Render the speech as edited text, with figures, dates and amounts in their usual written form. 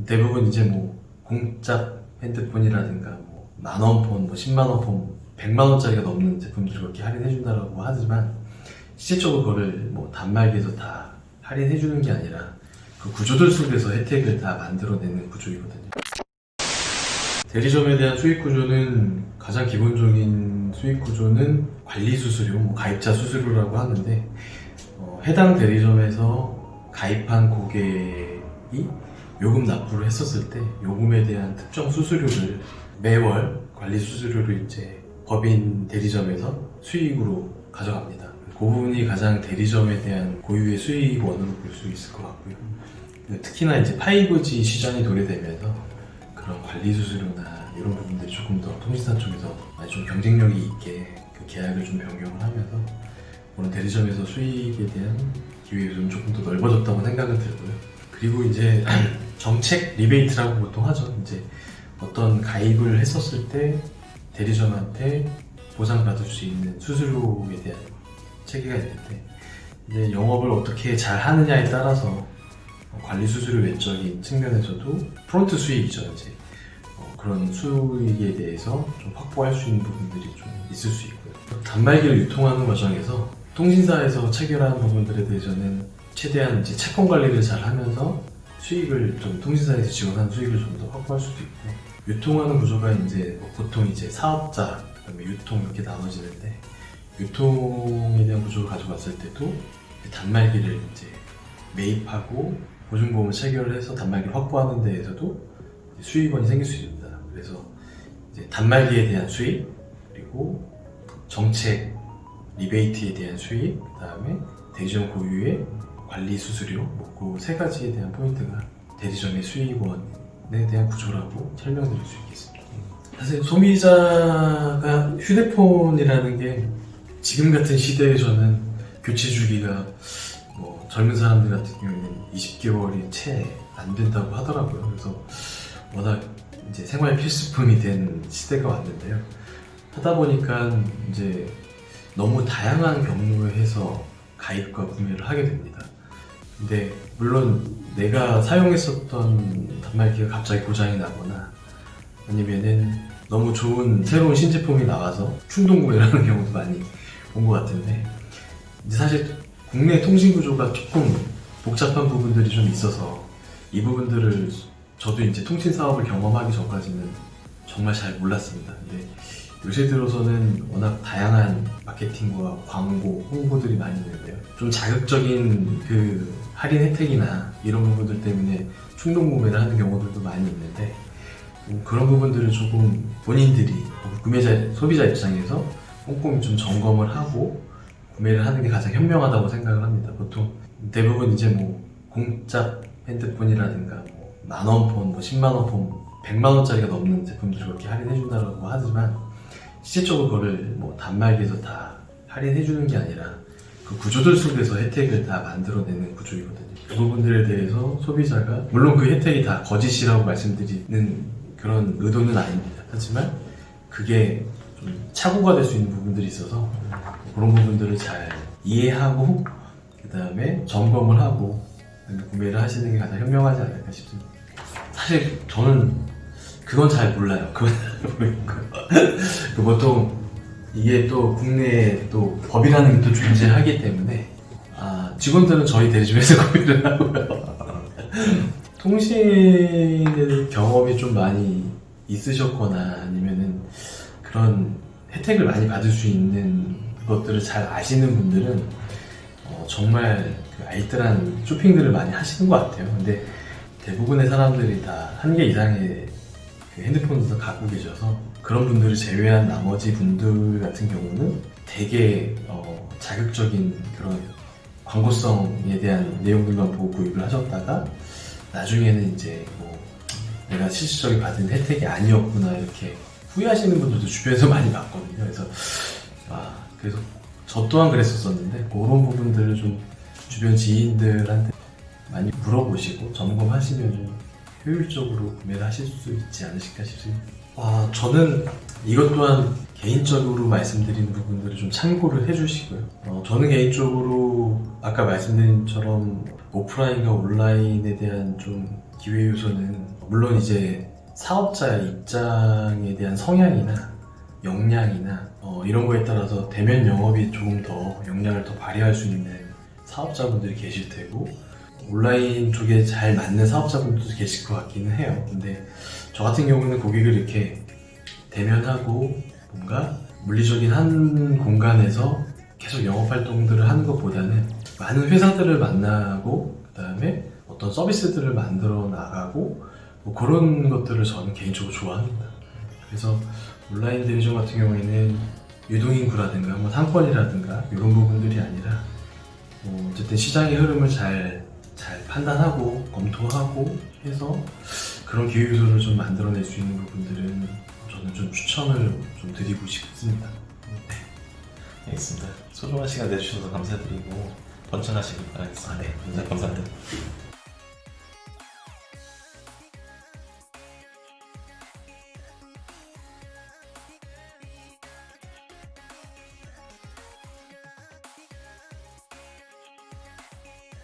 대부분 이제 뭐 공짜 핸드폰이라든가 뭐 만원 폰, 뭐 10만원 폰, 100만원짜리가 넘는 제품들을 그렇게 할인해준다고 하지만 실질적으로 그거를 뭐 단말기에서 다 할인해주는 게 아니라 그 구조들 속에서 혜택을 다 만들어내는 구조이거든요. 대리점에 대한 수익 구조는 가장 기본적인 수익 구조는 관리 수수료, 뭐 가입자 수수료라고 하는데 해당 대리점에서 가입한 고객이 요금 납부를 했었을 때 요금에 대한 특정 수수료를 매월 관리 수수료를 이제 법인 대리점에서 수익으로 가져갑니다. 그 부분이 가장 대리점에 대한 고유의 수익원으로 볼 수 있을 것 같고요. 특히나 이제 5G 시장이 도래되면서 그런 관리 수수료나 이런 부분들이 조금 더 통신사 쪽에서 많이 좀 경쟁력이 있게 그 계약을 좀 변경을 하면서 그런 대리점에서 수익에 대한 기회가 좀 조금 더 넓어졌다고 생각은 들고요. 그리고 이제 정책 리베이트라고 보통 하죠. 이제 어떤 가입을 했었을 때 대리점한테 보상받을 수 있는 수수료에 대한 체계가 있는데 이제 영업을 어떻게 잘 하느냐에 따라서 관리 수수료 외적인 측면에서도 프론트 수익이죠. 이제 그런 수익에 대해서 좀 확보할 수 있는 부분들이 좀 있을 수 있고요. 단말기를 유통하는 과정에서 통신사에서 체결한 부분들에 대해서는 최대한 이제 채권 관리를 잘 하면서 수익을 좀 통신사에서 지원하는 수익을 좀 더 확보할 수도 있고, 유통하는 구조가 이제 보통 이제 사업자, 그다음에 유통 이렇게 나눠지는데 유통에 대한 구조를 가져갔을 때도 단말기를 이제 매입하고 보증보험을 체결을 해서 단말기를 확보하는 데에서도 수익원이 생길 수 있습니다. 그래서 이제 단말기에 대한 수익, 그리고 정책 리베이트에 대한 수익, 그 다음에 대리점 고유의 관리 수수료, 그 세 가지에 대한 포인트가 대리점의 수익원에 대한 구조라고 설명드릴 수 있겠습니다. 사실 소비자가 휴대폰이라는 게 지금 같은 시대에서는 교체 주기가 뭐 젊은 사람들 같은 경우에는 20개월이 채 안 된다고 하더라고요. 그래서 워낙 이제 생활 필수품이 된 시대가 왔는데요. 하다 보니까 이제 너무 다양한 경로에서 가입과 구매를 하게 됩니다. 근데 물론 내가 사용했었던 단말기가 갑자기 고장이 나거나 아니면은 너무 좋은 새로운 신제품이 나와서 충동 구매를 하는 경우도 많이 본 것 같은데, 이제 사실 국내 통신 구조가 조금 복잡한 부분들이 좀 있어서 이 부분들을 저도 이제 통신 사업을 경험하기 전까지는 정말 잘 몰랐습니다. 근데 요새 들어서는 워낙 다양한 마케팅과 광고, 홍보들이 많이 있는데요. 좀 자극적인 그 할인 혜택이나 이런 부분들 때문에 충동 구매를 하는 경우들도 많이 있는데, 그런 부분들을 조금 본인들이 구매자, 소비자 입장에서 꼼꼼히 좀 점검을 하고 구매를 하는 게 가장 현명하다고 생각을 합니다. 보통 대부분 이제 뭐 공짜 핸드폰이라든가 뭐 만원 폰, 뭐 10만원 폰, 100만원짜리가 넘는 제품들을 그렇게 할인해준다고 하지만 실질적으로 그거를 뭐 단말기에서 다 할인해주는 게 아니라 그 구조들 속에서 혜택을 다 만들어내는 구조이거든요. 그 부분들에 대해서 소비자가, 물론 그 혜택이 다 거짓이라고 말씀드리는 그런 의도는 아닙니다. 하지만 그게 좀 착오가 될 수 있는 부분들이 있어서 그런 부분들을 잘 이해하고 그 다음에 점검을 하고 구매를 하시는 게 가장 현명하지 않을까 싶습니다. 사실 저는 그건 잘 몰라요. 그건 잘 모르겠고요. 보통 이게 또 국내에 또 법이라는 게 또 존재하기 때문에 직원들은 저희 대리점에서 구매를 하고요. 통신 경험이 좀 많이 있으셨거나 아니면은 그런 혜택을 많이 받을 수 있는 것들을 잘 아시는 분들은 정말 그 알뜰한 쇼핑들을 많이 하시는 것 같아요. 근데 대부분의 사람들이 다 한 개 이상의 그 핸드폰을 갖고 계셔서 그런 분들을 제외한 나머지 분들 같은 경우는 되게 자극적인 그런 광고성에 대한 내용들만 보고 구입을 하셨다가 나중에는 이제 뭐 내가 실질적으로 받은 혜택이 아니었구나 이렇게 후회하시는 분들도 주변에서 많이 봤거든요. 그래서 저 또한 그랬었는데 그런 부분들을 좀 주변 지인들한테 많이 물어보시고 점검하시면 좀 효율적으로 구매를 하실 수 있지 않으실까 싶습니다. 저는 이것 또한 개인적으로 말씀드리는 부분들을 좀 참고를 해주시고요. 저는 개인적으로 아까 말씀드린 것처럼 오프라인과 온라인에 대한 좀 기회 요소는 물론 이제 사업자의 입장에 대한 성향이나 역량이나 이런 거에 따라서 대면 영업이 조금 더 역량을 더 발휘할 수 있는 사업자분들이 계실 테고 온라인 쪽에 잘 맞는 사업자분들도 계실 것 같기는 해요. 근데 저 같은 경우는 고객을 이렇게 대면하고 뭔가 물리적인 한 공간에서 계속 영업 활동들을 하는 것보다는 많은 회사들을 만나고 그 다음에 어떤 서비스들을 만들어 나가고 뭐 그런 것들을 저는 개인적으로 좋아합니다. 그래서 온라인 대리점 같은 경우에는 유동인구라든가 뭐 상권이라든가 이런 부분들이 아니라 뭐 어쨌든 시장의 흐름을 잘 판단하고 검토하고 해서 그런 기회 요소를 좀 만들어낼 수 있는 부분들은 저는 좀 추천을 좀 드리고 싶습니다. 알겠습니다. 소중한 시간 내주셔서 감사드리고 번창하시길 바라겠습니다. 네. 감사합니다.